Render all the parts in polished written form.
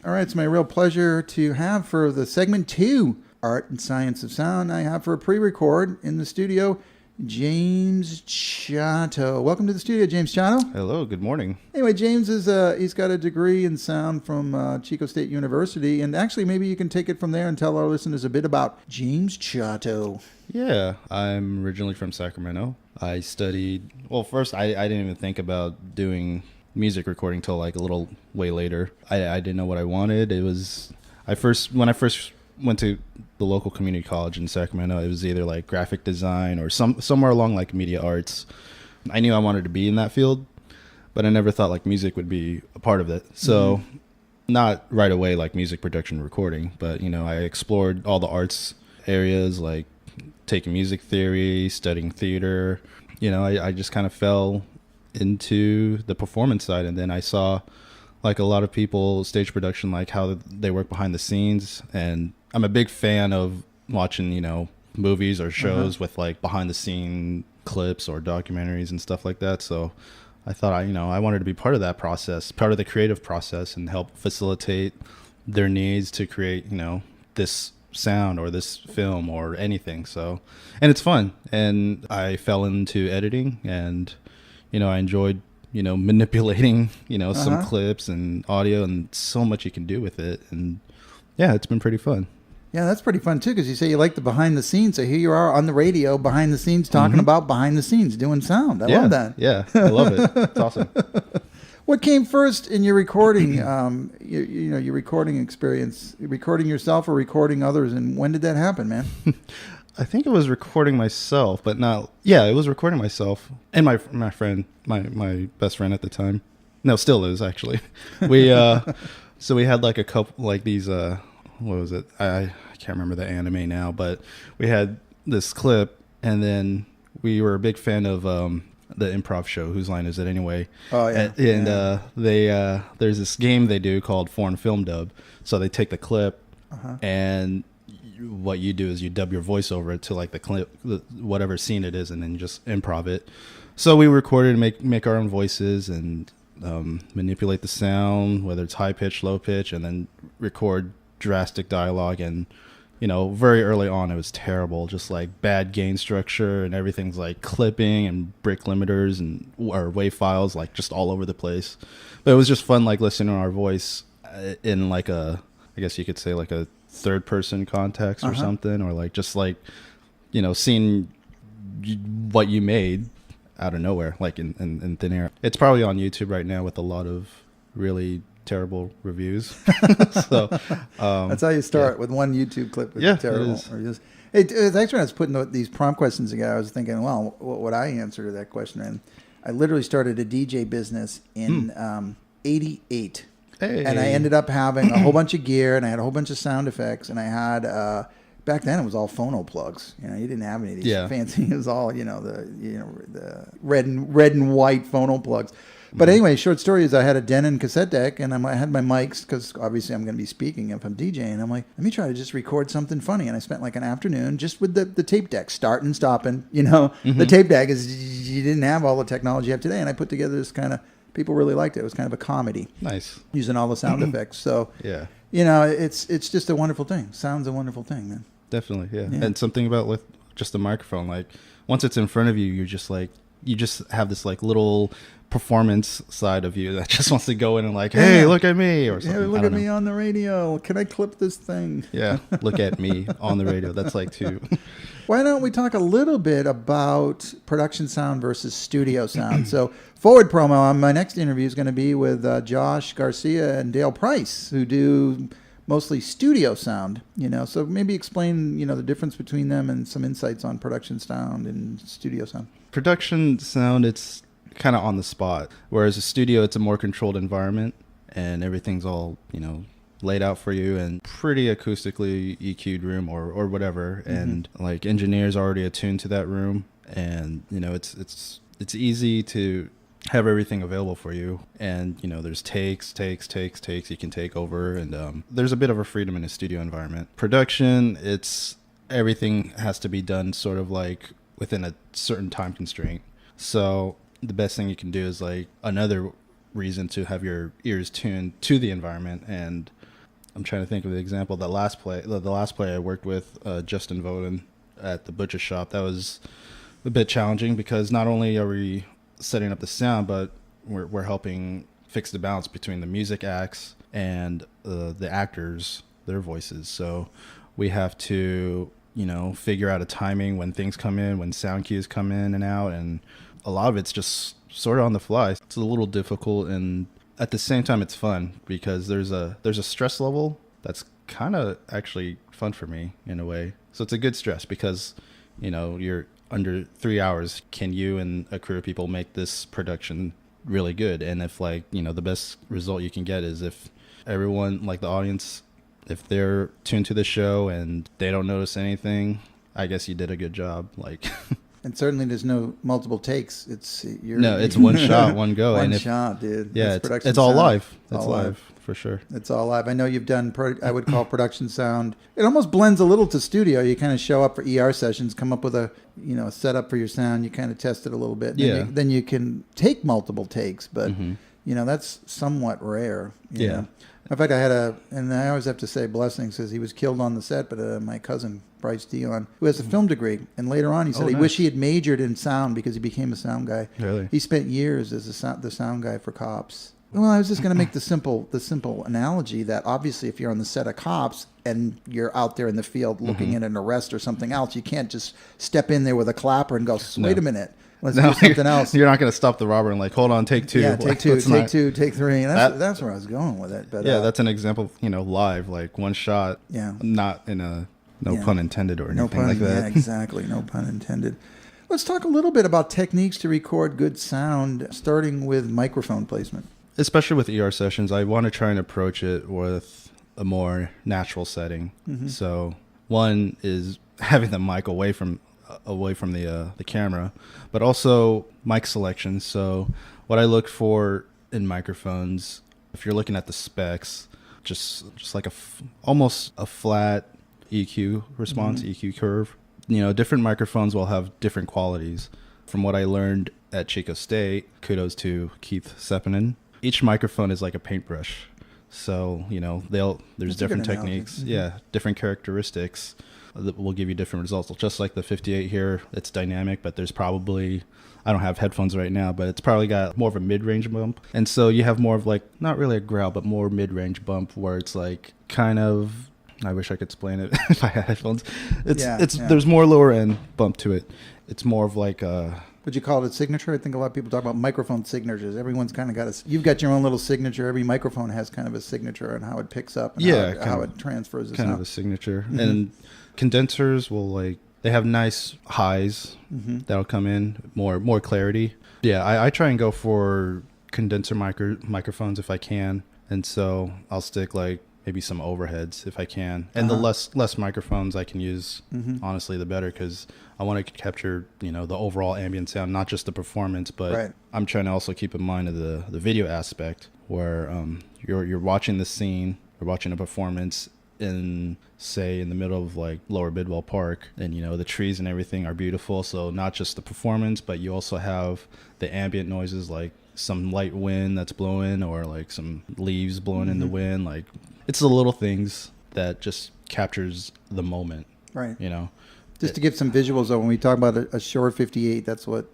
All right, it's my real pleasure to have for the segment 2, Art and Science of Sound, I have for a pre-record in the studio, James Chato. Welcome to the studio, James Chato. Hello, good morning. Anyway, James he's got a degree in sound from Chico State University, and actually maybe you can take it from there and tell our listeners a bit about James Chato. Yeah, I'm originally from Sacramento. I studied, well, first I didn't even think about doing music recording till like a little way later. I didn't know what I wanted. When I first went to the local community college in Sacramento, it was either like graphic design or somewhere along like media arts. I knew I wanted to be in that field, but I never thought like music would be a part of it. So not right away like music production recording, but I explored all the arts areas, like taking music theory, studying theater. I just kind of fell into the performance side, and then I saw like a lot of people stage production, like how they work behind the scenes, and I'm a big fan of watching movies or shows with like behind the scene clips or documentaries and stuff like that. So I thought I wanted to be part of that process, part of the creative process, and help facilitate their needs to create this sound or this film or anything. So, and it's fun, and I fell into editing, and I enjoyed, manipulating, some clips and audio, and so much you can do with it. And yeah, it's been pretty fun. Yeah, that's pretty fun too, because you say you like the behind the scenes. So here you are on the radio, behind the scenes, talking about behind the scenes, doing sound. I love that. Yeah, I love it. It's awesome. What came first in your recording, your recording experience, recording yourself or recording others, and when did that happen, man? I think it was recording myself, but not. Yeah, it was recording myself and my friend, my best friend at the time. No, still is actually. We so we had like a couple like these. What was it? I can't remember the anime now, but we had this clip, and then we were a big fan of the improv show. Whose Line Is It Anyway? Oh yeah. And there's this game they do called foreign film dub. So they take the clip and what you do is you dub your voice over it to like the clip, whatever scene it is, and then just improv it. So we recorded and make our own voices and manipulate the sound, whether it's high pitch, low pitch, and then record drastic dialogue. And very early on it was terrible, just like bad gain structure, and everything's like clipping and break limiters or wave files like just all over the place. But it was just fun, like listening to our voice in like I guess you could say like a third person context or something, or like just like seeing what you made out of nowhere, like in thin air. It's probably on YouTube right now with a lot of really terrible reviews. So that's how you start, with one YouTube clip. Terrible. It's actually when I was putting these prompt questions together, I was thinking, well, what would I answer to that question? And I literally started a DJ business in '88. Hey. And I ended up having a whole bunch of gear, and I had a whole bunch of sound effects, and I had back then it was all phono plugs. You didn't have any of these fancy. It was all the red and white phono plugs. But anyway, short story is I had a Denon cassette deck, and I had my mics, because obviously I'm going to be speaking if I'm DJing. I'm like, let me try to just record something funny. And I spent like an afternoon just with the tape deck, starting, stopping. The tape deck is, you didn't have all the technology you have today. And I put together this kind of, people really liked it. It was kind of a comedy. Nice. Using all the sound effects. So, yeah. It's just a wonderful thing. Sound's a wonderful thing, man. Definitely, yeah. And something about with just the microphone, like once it's in front of you, you're just like, you just have this like little performance side of you that just wants to go in and like, hey, look at me, or something. Yeah, look at me on the radio. Can I clip this thing? Yeah, look at me on the radio. That's like too. Why don't we talk a little bit about production sound versus studio sound? So forward promo on my next interview is going to be with Josh Garcia and Dale Price, who do mostly studio sound, so maybe explain, the difference between them and some insights on production sound and studio sound. Production sound, it's kind of on the spot, whereas a studio, it's a more controlled environment, and everything's all, laid out for you, and pretty acoustically EQ'd room or whatever. And like engineers already attuned to that room, and it's easy to have everything available for you. And there's takes you can take over, and there's a bit of a freedom in a studio environment. Production, it's everything has to be done sort of like within a certain time constraint. So the best thing you can do is like another reason to have your ears tuned to the environment. And I'm trying to think of the example. The last play I worked with, Justin Voden at the butcher shop, that was a bit challenging because not only are we setting up the sound, but we're helping fix the balance between the music acts and the actors, their voices. So we have to, figure out a timing when things come in, when sound cues come in and out, and a lot of it's just sort of on the fly. It's a little difficult, and at the same time it's fun because there's a stress level that's kind of actually fun for me in a way. So it's a good stress because you're under 3 hours. Can you and a crew of people make this production really good? And if the best result you can get is if everyone, like the audience, if they're tuned to the show and they don't notice anything, I guess you did a good job. And certainly there's no multiple takes. It's one shot, one go. One shot, dude. Yeah, it's all live. It's live for sure. It's all live. I know you've done, I would call production sound. It almost blends a little to studio. You kind of show up for ER sessions, come up with a setup for your sound. You kind of test it a little bit. Then you can take multiple takes, but that's somewhat rare. You know? In fact, and I always have to say blessings, because he was killed on the set, but my cousin, Bryce Dion, who has a film degree, and later on he said he wished he had majored in sound because he became a sound guy. Really? He spent years as the sound guy for Cops. Well, I was just going to make the simple analogy that obviously if you're on the set of Cops and you're out there in the field looking at an arrest or something else, you can't just step in there with a clapper and go, wait a minute. Let's do something else. You're not going to stop the robber and hold on, take two. Yeah, take two, take three. And that's where I was going with it. But that's an example, live, one shot. Yeah. Not in a pun intended or anything like that. Yeah, exactly. No pun intended. Let's talk a little bit about techniques to record good sound, starting with microphone placement. Especially with ER sessions, I want to try and approach it with a more natural setting. Mm-hmm. So one is having the mic away from the camera, but also mic selection. So what I look for in microphones, if you're looking at the specs, just like almost a flat EQ response, EQ curve. Different microphones will have different qualities. From what I learned at Chico State, kudos to Keith Sepinen, each microphone is like a paintbrush. So, there's different techniques. Mm-hmm. Yeah, different characteristics that will give you different results. Just like the 58 here, it's dynamic, but there's probably, I don't have headphones right now, but it's probably got more of a mid-range bump. And so you have more of not really a growl, but more mid-range bump where it's kind of, I wish I could explain it if I had headphones. There's more lower end bump to it. It's more of would you call it a signature? I think a lot of people talk about microphone signatures. Everyone's kind of got you've got your own little signature. Every microphone has kind of a signature and how it picks up and how it transfers the sound. Kind of a signature. Mm-hmm. And condensers will they have nice highs that'll come in, more clarity. Yeah, I try and go for condenser microphones if I can. And so I'll stick maybe some overheads if I can. And the less microphones I can use, honestly, the better, because I want to capture, the overall ambient sound, not just the performance, but I'm trying to also keep in mind of the video aspect where you're watching the scene, you're watching a performance in the middle of Lower Bidwell Park, and the trees and everything are beautiful. So not just the performance, but you also have the ambient noises, some light wind that's blowing, or some leaves blowing in the wind. It's the little things that just captures the moment. Right. Just to give some visuals, though, when we talk about a Shure 58, that's what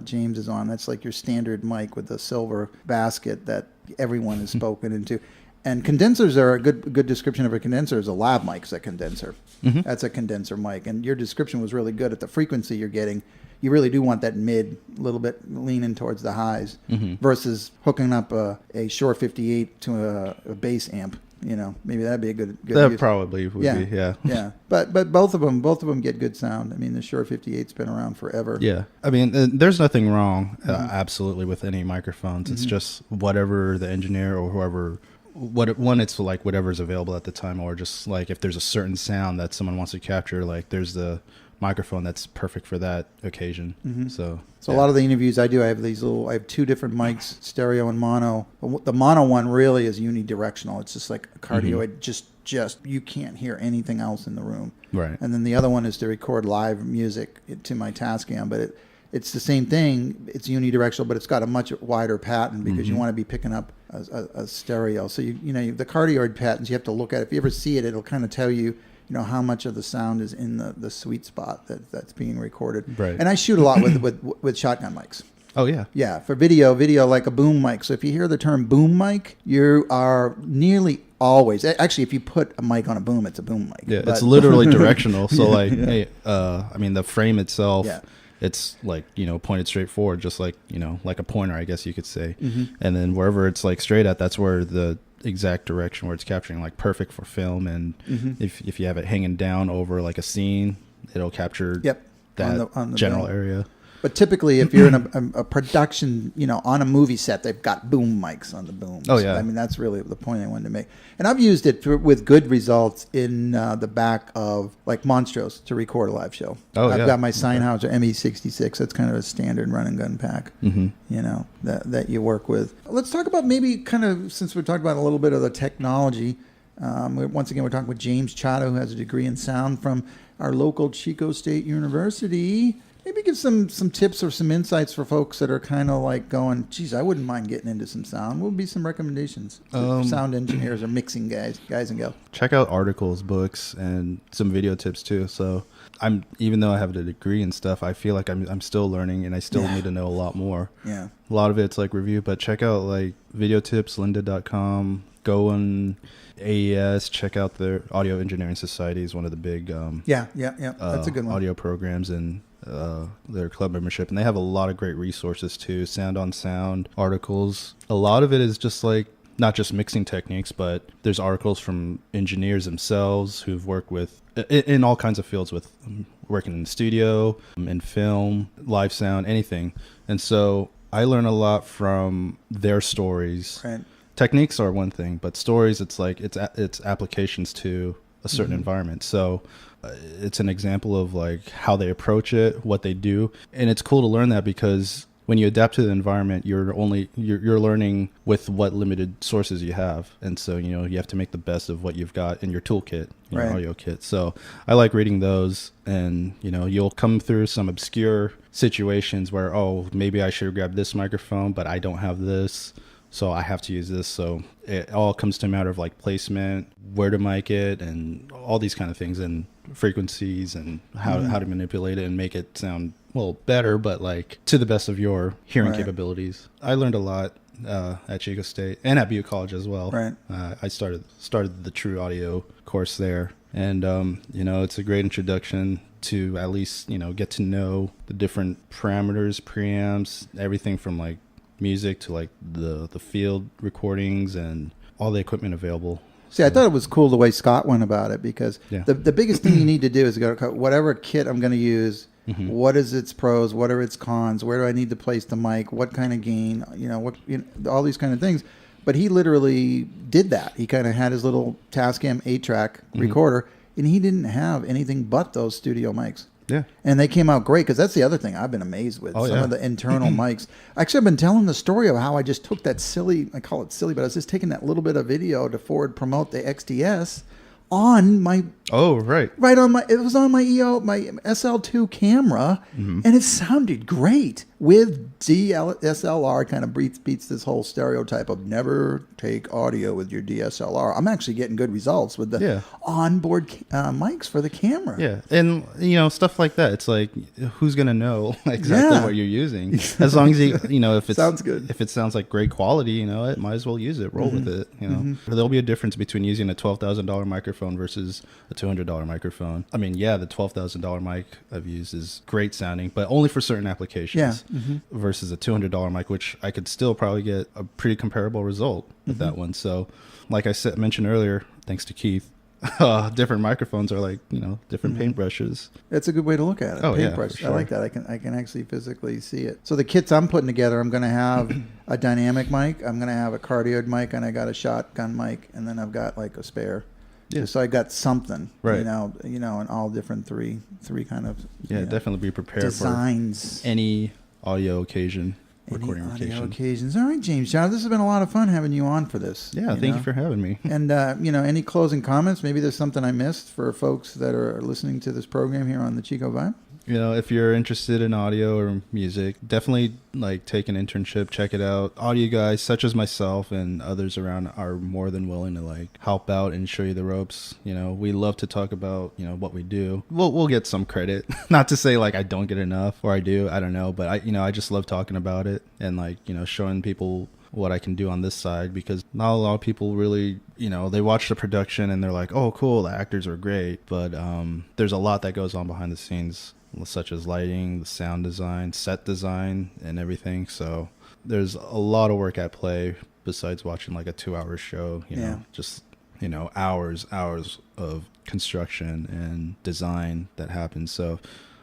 James is on. That's your standard mic with the silver basket that everyone has spoken into. And condensers are a good description of a condenser is a lav mic is a condenser. Mm-hmm. That's a condenser mic. And your description was really good at the frequency you're getting. You really do want that mid, a little bit leaning towards the highs, versus hooking up a Shure 58 to a bass amp. Maybe that'd be a good that use. Probably would be, yeah. Yeah. But both of them get good sound. I mean, the Shure 58's been around forever. Yeah. I mean, there's nothing wrong, absolutely, with any microphones. It's just whatever the engineer or whoever, it's whatever's available at the time, or just if there's a certain sound that someone wants to capture, there's the microphone that's perfect for that occasion. So a lot of the interviews I do, I have two different mics, stereo and mono. The mono one really is unidirectional. It's just like a cardioid, just you can't hear anything else in the room. Right. And then the other one is to record live music to my Tascam, but it's the same thing. It's unidirectional, but it's got a much wider pattern because you want to be picking up a stereo. So the cardioid patterns you have to look at. If you ever see it, it'll kind of tell you how much of the sound is in the sweet spot that's being recorded. Right. And I shoot a lot with shotgun mics. Oh yeah. Yeah, for video like a boom mic. So if you hear the term boom mic, you are nearly always, actually, if you put a mic on a boom, it's a boom mic. Yeah, it's literally directional. So hey, I mean the frame itself. Yeah. It's like, pointed straight forward, just like, like a pointer, I guess you could say. And then wherever it's like straight at, that's where the exact direction where it's capturing, like perfect for film. And if you have it hanging down over like a scene, it'll capture that on the general area. But typically, if you're in a production, on a movie set, they've got boom mics on the booms. Oh, yeah. I mean, that's really the point I wanted to make. And I've used it with good results in the back of, like, Monstros to record a live show. Oh, I've got my Sennheiser ME66. That's kind of a standard run and gun pack, that you work with. Let's talk about maybe kind of, since we talked about a little bit of the technology, once again, we're talking with James Chato, who has a degree in sound from our local Chico State University. Maybe give some tips or some insights for folks that are kind of like going, geez, I wouldn't mind getting into some sound. What would be some recommendations for sound engineers or mixing guys and gals? Check out articles, books, and some video tips too. So even though I have the degree and stuff, I feel like I'm still learning and I still need to know a lot more. Yeah. A lot of it's like review, but check out like video tips, lynda.com, go on AES, check out their Audio Engineering Society is one of the big that's a good one. Audio programs and their club membership, and they have a lot of great resources too. Sound on Sound articles. A lot of it is just like not just mixing techniques, but there's articles from engineers themselves who've worked with in all kinds of fields, with working in the studio, in film, live sound, anything. And so I learn a lot from their stories. Right. Techniques are one thing, but stories, it's like it's applications to a certain environment. So it's an example of like how they approach it, what they do. And it's cool to learn that because when you adapt to the environment, you're learning with what limited sources you have. And so, you have to make the best of what you've got in your toolkit, your audio kit. So I like reading those, and, you'll come through some obscure situations where, maybe I should have grabbed this microphone, but I don't have this, so I have to use this. So it all comes to a matter of like placement, where to mic it, and all these kind of things, and frequencies, and how to manipulate it and make it sound better, but like to the best of your hearing capabilities. I learned a lot at Chico State and at Butte College as well. Right. I started the True Audio course there, and it's a great introduction to at least get to know the different parameters, preamps, everything from like music to like the field recordings and all the equipment available. See, I thought it was cool the way Scott went about it, because the biggest thing you need to do is go, whatever kit I'm going to use, what is its pros, what are its cons, where do I need to place the mic, what kind of gain, all these kind of things. But he literally did that. He kind of had his little Tascam 8-track recorder, and he didn't have anything but those studio mics. Yeah. And they came out great, because that's the other thing I've been amazed with. Some of the internal mics. Actually, I've been telling the story of how I just took that I call it silly, but I was just taking that little bit of video to forward promote the XDS on my... Oh, right. Right on my... It was on my SL2 camera, and it sounded great with DSLR. Kind of beats this whole stereotype of never take audio with your DSLR. I'm actually getting good results with the onboard mics for the camera. Yeah, and stuff like that. It's like, who's gonna know exactly what you're using? As long as if it sounds good, if it sounds like great quality, it might as well use it. Roll with it. There'll be a difference between using a $12,000 microphone versus a $200 microphone. I mean, the $12,000 mic I've used is great sounding, but only for certain applications. Versus a $200 mic, which I could still probably get a pretty comparable result with that one. So, like I mentioned earlier, thanks to Keith, different microphones are like different paintbrushes. That's a good way to look at it. Oh, paintbrush. Sure. I like that. I can actually physically see it. So the kits I'm putting together, I'm going to have a dynamic mic, I'm going to have a cardioid mic, and I got a shotgun mic, and then I've got like a spare. Yeah. So I got something, right? In all different three kind of definitely be prepared designs for any audio occasion, recording occasions. All right, James John, this has been a lot of fun having you on for this. Yeah, thank you for having me. And any closing comments? Maybe there's something I missed for folks that are listening to this program here on the Chico Vibe. You know, if you're interested in audio or music, definitely like take an internship, check it out. Audio guys such as myself and others around are more than willing to like help out and show you the ropes. You know, we love to talk about, you know, what we do. We'll get some credit. Not to say like I don't get enough, or I do, I don't know, but I just love talking about it and like, you know, showing people what I can do on this side, because not a lot of people really, you know, they watch the production and they're like, oh cool, the actors are great, but there's a lot that goes on behind the scenes, such as lighting, the sound design, set design, and everything. So there's a lot of work at play besides watching like a 2-hour show, you know, just, you know, hours of construction and design that happens. So,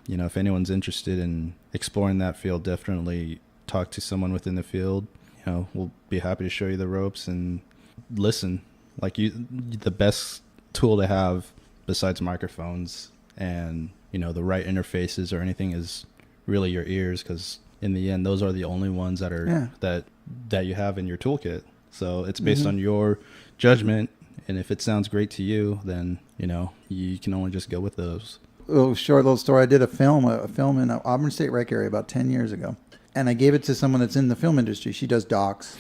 you know, if anyone's interested in exploring that field, definitely talk to someone within the field. You know, we'll be happy to show you the ropes and listen. Like the best tool to have besides microphones and, you know, the right interfaces or anything is really your ears, because in the end those are the only ones that are that you have in your toolkit. So it's based on your judgment, and if it sounds great to you, then, you know, you can only just go with those. Short little story. I did a film in Auburn State Rec area about 10 years ago, and I gave it to someone that's in the film industry. She does docs.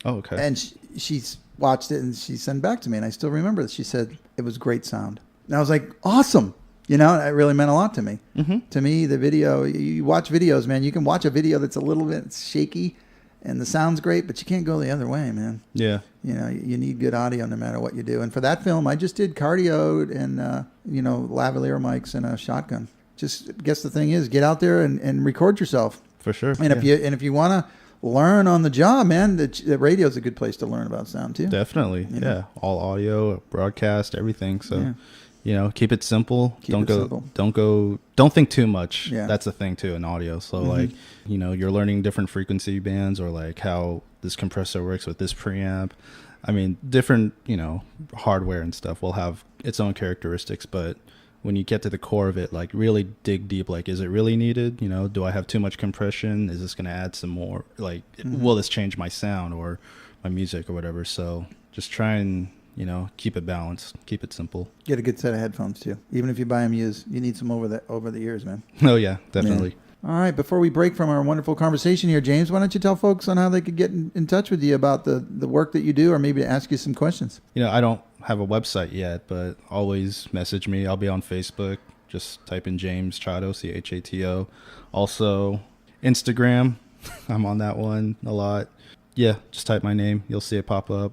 Oh, okay. And she's watched it and she sent it back to me, and I still remember that she said it was great sound. And I was like, awesome. You know, it really meant a lot to me. To me, the video, you watch videos, man, you can watch a video that's a little bit shaky and the sound's great, but you can't go the other way, man. Yeah. You know, you need good audio no matter what you do. And for that film, I just did cardio and, you know, lavalier mics and a shotgun. Just, I guess the thing is, get out there and record yourself. For sure. And if you want to learn on the job, man, the radio is a good place to learn about sound too. Definitely. You know? All audio, broadcast, everything. So, you know, keep it simple. Don't think too much. That's the thing too in audio. So like, you know, you're learning different frequency bands, or like how this compressor works with this preamp. I mean, different, you know, hardware and stuff will have its own characteristics, but when you get to the core of it, like really dig deep, like, is it really needed? You know, do I have too much compression? Is this going to add some more? Like, will this change my sound or my music or whatever? So just try and, you know, keep it balanced, keep it simple. Get a good set of headphones too. Even if you buy them used, you need some over the ears, man. Oh yeah, definitely. Yeah. All right. Before we break from our wonderful conversation here, James, why don't you tell folks on how they could get in touch with you about the work that you do, or maybe ask you some questions? You know, I don't have a website yet, but always message me. I'll be on Facebook. Just type in James Chato, Chato. Also Instagram. I'm on that one a lot. Yeah, just type my name. You'll see it pop up.